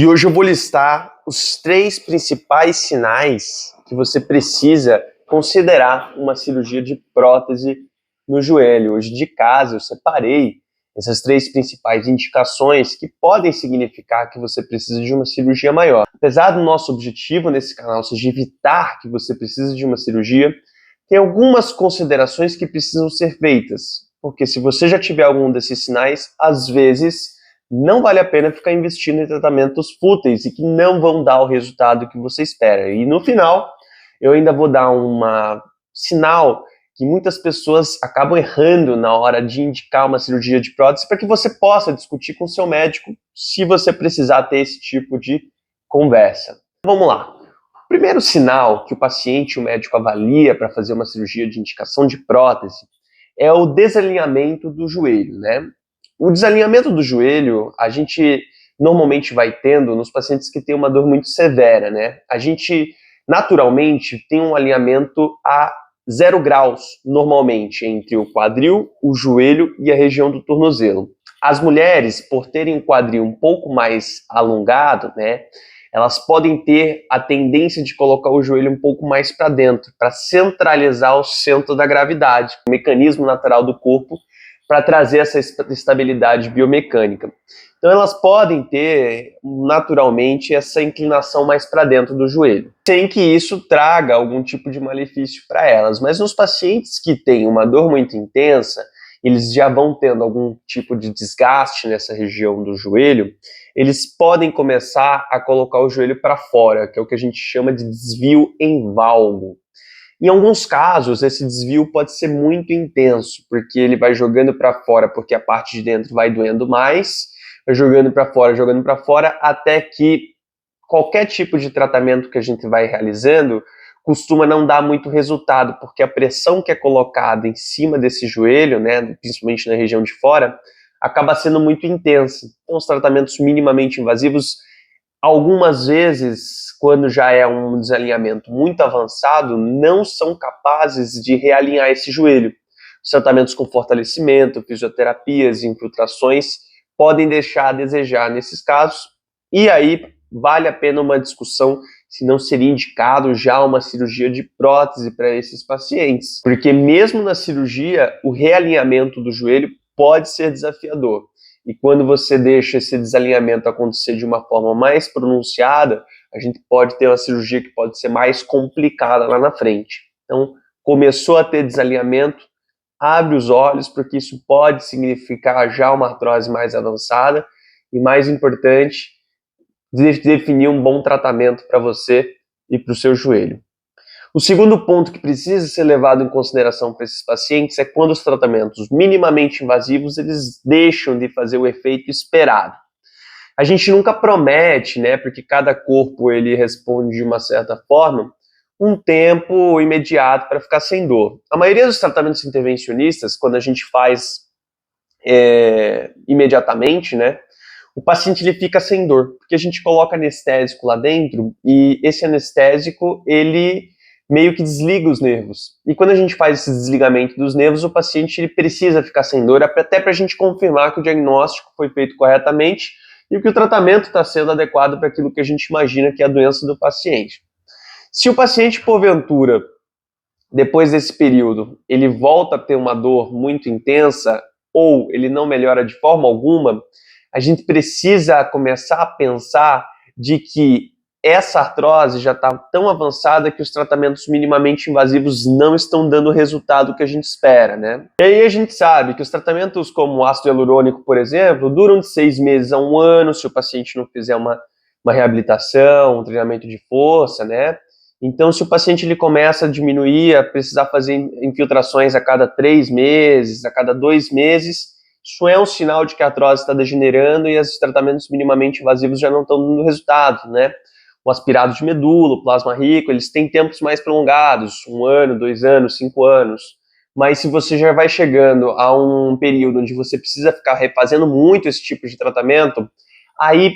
E hoje eu vou listar os 3 principais sinais que você precisa considerar uma cirurgia de prótese no joelho. Hoje de casa eu separei essas 3 principais indicações que podem significar que você precisa de uma cirurgia maior. Apesar do nosso objetivo nesse canal seja evitar que você precise de uma cirurgia, tem algumas considerações que precisam ser feitas, porque se você já tiver algum desses sinais, às vezes não vale a pena ficar investindo em tratamentos fúteis e que não vão dar o resultado que você espera. E no final, eu ainda vou dar um sinal que muitas pessoas acabam errando na hora de indicar uma cirurgia de prótese para que você possa discutir com o seu médico se você precisar ter esse tipo de conversa. Vamos lá. O primeiro sinal que o paciente e o médico avalia para fazer uma cirurgia de indicação de prótese é o desalinhamento do joelho, né? O desalinhamento do joelho, a gente normalmente vai tendo nos pacientes que têm uma dor muito severa, né? A gente, naturalmente, tem um alinhamento a 0 graus, normalmente, entre o quadril, o joelho e a região do tornozelo. As mulheres, por terem um quadril um pouco mais alongado, né? Elas podem ter a tendência de colocar o joelho um pouco mais para dentro, para centralizar o centro da gravidade, o mecanismo natural do corpo, para trazer essa estabilidade biomecânica. Então elas podem ter naturalmente essa inclinação mais para dentro do joelho, sem que isso traga algum tipo de malefício para elas. Mas nos pacientes que têm uma dor muito intensa, eles já vão tendo algum tipo de desgaste nessa região do joelho, eles podem começar a colocar o joelho para fora, que é o que a gente chama de desvio em valgo. Em alguns casos, esse desvio pode ser muito intenso, porque ele vai jogando para fora, porque a parte de dentro vai doendo mais, vai jogando para fora, até que qualquer tipo de tratamento que a gente vai realizando costuma não dar muito resultado, porque a pressão que é colocada em cima desse joelho, né, principalmente na região de fora, acaba sendo muito intensa. Então, os tratamentos minimamente invasivos, algumas vezes, quando já é um desalinhamento muito avançado, não são capazes de realinhar esse joelho. Os tratamentos com fortalecimento, fisioterapias, infiltrações, podem deixar a desejar nesses casos, e aí vale a pena uma discussão se não seria indicado já uma cirurgia de prótese para esses pacientes. Porque mesmo na cirurgia, o realinhamento do joelho pode ser desafiador. E quando você deixa esse desalinhamento acontecer de uma forma mais pronunciada, a gente pode ter uma cirurgia que pode ser mais complicada lá na frente. Então, começou a ter desalinhamento, abre os olhos, porque isso pode significar já uma artrose mais avançada e, mais importante, definir um bom tratamento para você e para o seu joelho. O segundo ponto que precisa ser levado em consideração para esses pacientes é quando os tratamentos minimamente invasivos eles deixam de fazer o efeito esperado. A gente nunca promete, né, porque cada corpo ele responde de uma certa forma, um tempo imediato para ficar sem dor. A maioria dos tratamentos intervencionistas, quando a gente faz imediatamente, né, o paciente ele fica sem dor, porque a gente coloca anestésico lá dentro e esse anestésico ele meio que desliga os nervos. E quando a gente faz esse desligamento dos nervos, o paciente ele precisa ficar sem dor, até para a gente confirmar que o diagnóstico foi feito corretamente e que o tratamento está sendo adequado para aquilo que a gente imagina que é a doença do paciente. Se o paciente, porventura, depois desse período, ele volta a ter uma dor muito intensa ou ele não melhora de forma alguma, a gente precisa começar a pensar de que essa artrose já está tão avançada que os tratamentos minimamente invasivos não estão dando o resultado que a gente espera, né? E aí a gente sabe que os tratamentos como ácido hialurônico, por exemplo, duram de 6 meses a 1 ano se o paciente não fizer uma reabilitação, um treinamento de força, né? Então, se o paciente ele começa a diminuir, a precisar fazer infiltrações a cada 3 meses, a cada 2 meses, isso é um sinal de que a artrose está degenerando e os tratamentos minimamente invasivos já não estão dando resultado, né? O aspirado de medula, o plasma rico, eles têm tempos mais prolongados, 1 ano, 2 anos, 5 anos. Mas se você já vai chegando a um período onde você precisa ficar refazendo muito esse tipo de tratamento, aí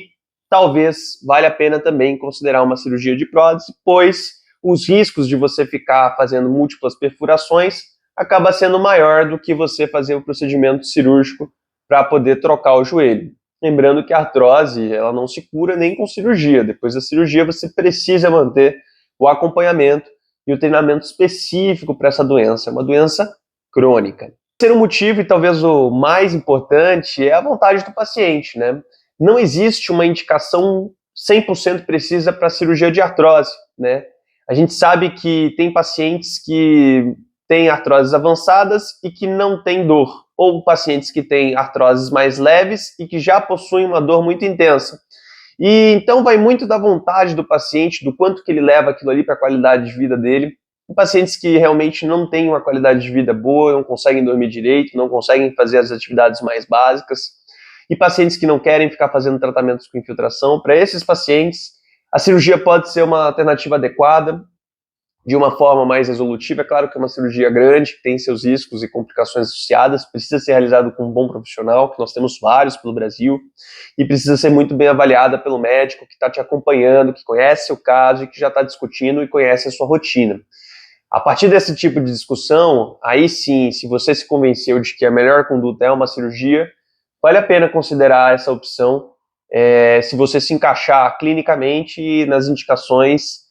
talvez valha a pena também considerar uma cirurgia de prótese, pois os riscos de você ficar fazendo múltiplas perfurações acaba sendo maior do que você fazer o procedimento cirúrgico para poder trocar o joelho. lembrando que a artrose ela não se cura nem com cirurgia. Depois da cirurgia você precisa manter o acompanhamento e o treinamento específico para essa doença. É uma doença crônica. O terceiro motivo, e talvez o mais importante, é a vontade do paciente, né? Não existe uma indicação 100% precisa para cirurgia de artrose, né? A gente sabe que tem pacientes que têm artroses avançadas e que não têm dor, ou pacientes que têm artroses mais leves e que já possuem uma dor muito intensa. E então vai muito da vontade do paciente, do quanto que ele leva aquilo ali para a qualidade de vida dele. Tem pacientes que realmente não têm uma qualidade de vida boa, não conseguem dormir direito, não conseguem fazer as atividades mais básicas. E pacientes que não querem ficar fazendo tratamentos com infiltração. Para esses pacientes, a cirurgia pode ser uma alternativa adequada, de uma forma mais resolutiva. É claro que é uma cirurgia grande, que tem seus riscos e complicações associadas, precisa ser realizado com um bom profissional, que nós temos vários pelo Brasil, e precisa ser muito bem avaliada pelo médico que está te acompanhando, que conhece o caso e que já está discutindo e conhece a sua rotina. A partir desse tipo de discussão, aí sim, se você se convenceu de que a melhor conduta é uma cirurgia, vale a pena considerar essa opção, se você se encaixar clinicamente nas indicações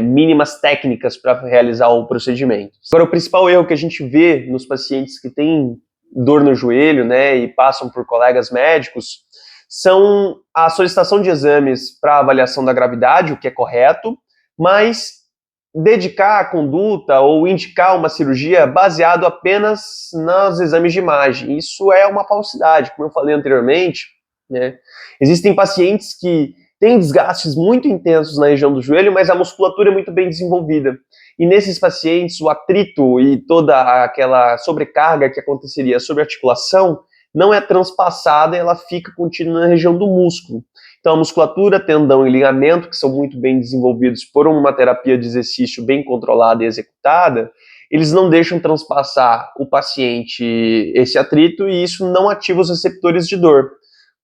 mínimas técnicas para realizar o procedimento. Agora, o principal erro que a gente vê nos pacientes que têm dor no joelho, né, e passam por colegas médicos, são a solicitação de exames para avaliação da gravidade, o que é correto, mas dedicar a conduta ou indicar uma cirurgia baseado apenas nos exames de imagem. Isso é uma falsidade, como eu falei anteriormente, né? Existem pacientes que têm desgastes muito intensos na região do joelho, mas a musculatura é muito bem desenvolvida. E nesses pacientes, o atrito e toda aquela sobrecarga que aconteceria sobre a articulação não é transpassada e ela fica contínua na região do músculo. Então, a musculatura, tendão e ligamento, que são muito bem desenvolvidos por uma terapia de exercício bem controlada e executada, eles não deixam transpassar o paciente esse atrito e isso não ativa os receptores de dor.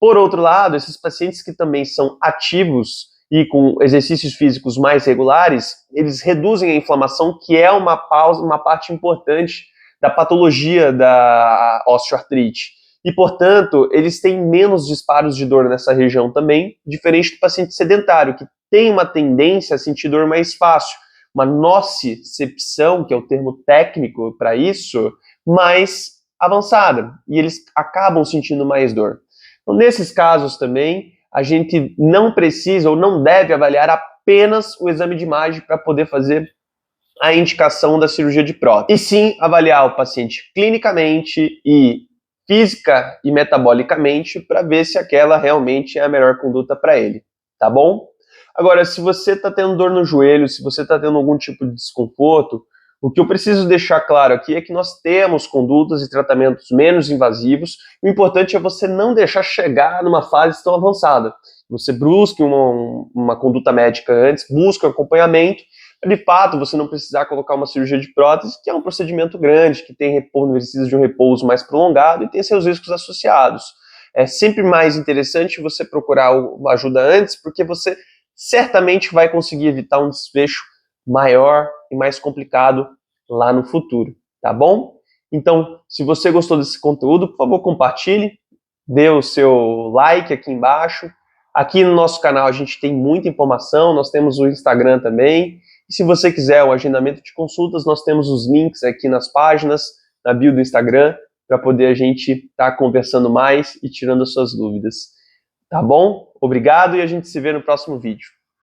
Por outro lado, esses pacientes que também são ativos e com exercícios físicos mais regulares, eles reduzem a inflamação, que é uma parte importante da patologia da osteoartrite. E, portanto, eles têm menos disparos de dor nessa região também, diferente do paciente sedentário, que tem uma tendência a sentir dor mais fácil, uma nocicepção, que é o termo técnico para isso, mais avançada, e eles acabam sentindo mais dor. Então, nesses casos também, a gente não precisa ou não deve avaliar apenas o exame de imagem para poder fazer a indicação da cirurgia de prótese, e sim avaliar o paciente clinicamente e física e metabolicamente para ver se aquela realmente é a melhor conduta para ele, tá bom? Agora, se você está tendo dor no joelho, se você está tendo algum tipo de desconforto, o que eu preciso deixar claro aqui é que nós temos condutas e tratamentos menos invasivos. O importante é você não deixar chegar numa fase tão avançada. Você busque uma conduta médica antes, busque um acompanhamento, de fato, você não precisar colocar uma cirurgia de prótese, que é um procedimento grande, que tem precisa de um repouso mais prolongado e tem seus riscos associados. É sempre mais interessante você procurar uma ajuda antes, porque você certamente vai conseguir evitar um desfecho maior e mais complicado lá no futuro, tá bom? Então, se você gostou desse conteúdo, por favor, compartilhe, dê o seu like aqui embaixo. Aqui no nosso canal a gente tem muita informação, nós temos o Instagram também. E se você quiser o agendamento de consultas, nós temos os links aqui nas páginas, na bio do Instagram, para poder a gente estar conversando mais e tirando as suas dúvidas. Tá bom? Obrigado e a gente se vê no próximo vídeo.